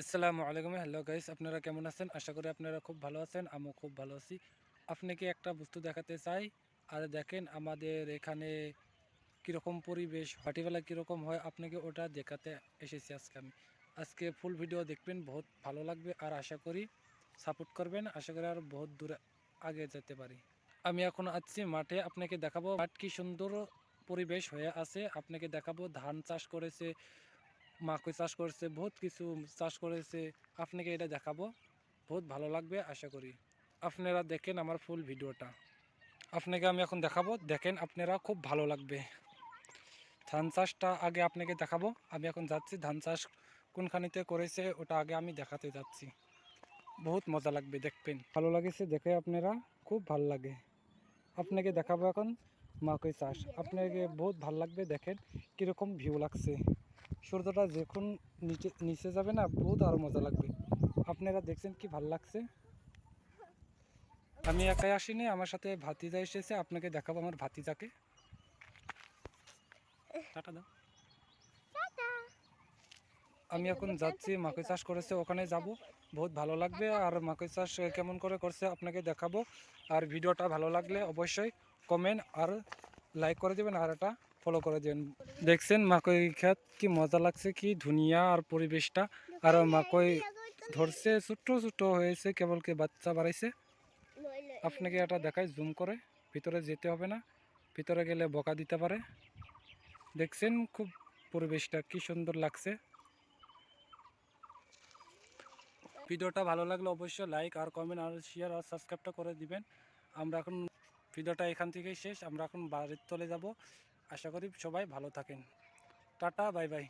আসসালামু আলাইকুম। Hello guys, আপনারা কেমন আছেন? আশা করি আপনারা খুব ভালো আছেন। আমিও খুব ভালো আছি। আপনাকে একটা বস্তু দেখাতে চাই। আর দেখেন আমাদের এখানে কীরকম পরিবেশ, রাত্রিবেলা কীরকম হয়, আপনাকে ওটা দেখাতে এসেছি আজকে আমি। আজকে ফুল ভিডিও দেখবেন, বহুত ভালো লাগবে। আর আশা করি সাপোর্ট করবেন। আশা করি আর বহুত দূরে আগে যেতে পারি। আমি এখন আসছি মাঠে, আপনাকে দেখাবো মাঠ কি সুন্দর পরিবেশ হয়ে আছে। আপনাকে দেখাবো ধান চাষ করেছে, মাকৈ চাষ করেছে, বহুত কিছু চাষ করেছে। আপনাকে এটা দেখাবো, বহুত ভালো লাগবে আশা করি। আপনারা দেখেন আমার ফুল ভিডিওটা। আপনাকে আমি এখন দেখাবো, দেখেন আপনারা খুব ভালো লাগবে। ধান চাষটা আগে আপনাকে দেখাবো। আমি এখন যাচ্ছি, ধান চাষ কোনখানিতে করেছে ওটা আগে আমি দেখাতে যাচ্ছি। বহুত মজা লাগবে, দেখবেন। ভালো লাগেছে দেখে, আপনারা খুব ভালো লাগে। আপনাকে দেখাবো এখন মাকৈ চাষ। আপনাকে বহুত ভালো লাগবে, দেখেন কীরকম ভিউ লাগছে। সূর্যটা যখন নিচে যাবে না, বহুত আরও মজা লাগবে। আপনারা দেখছেন কি ভালো লাগছে। আমি একাই আসিনি, আমার সাথে ভাতিজা এসেছে। আপনাকে দেখাবো আমার ভাতিজাকে। টাটা দাও। আমি এখন যাচ্ছি, মাকৈ চাষ করেছে ওখানে যাব, বহুত ভালো লাগবে। আর মাকৈ চাষ কেমন করে করছে আপনাকে দেখাবো। আর ভিডিওটা ভালো লাগলে অবশ্যই কমেন্ট আর লাইক করে দেবেন, আর এটা ফলো করে দেবেন। দেখছেন মাকৈ ক্ষেত কি মজা লাগছে, কি ধুনিয়া আর পরিবেশটা। আর মাকৈ ধরছে, ছোট্ট ছোট্ট হয়েছে, কেবলকে বাচ্চা বাড়াইছে। আপনাকে এটা দেখাই জুম করে। ভিতরে যেতে হবে না, ভিতরে গেলে বকা দিতে পারে। দেখছেন খুব পরিবেশটা কি সুন্দর লাগছে। ভিডিওটা ভালো লাগলে অবশ্যই লাইক আর কমেন্ট আর শেয়ার আর সাবস্ক্রাইবটা করে দিবেন। আমরা এখন ভিডিওটা এখান থেকেই শেষ। আমরা এখন বাড়ির চলে যাব। আশা করি সবাই ভালো থাকেন। Tata, bye bye.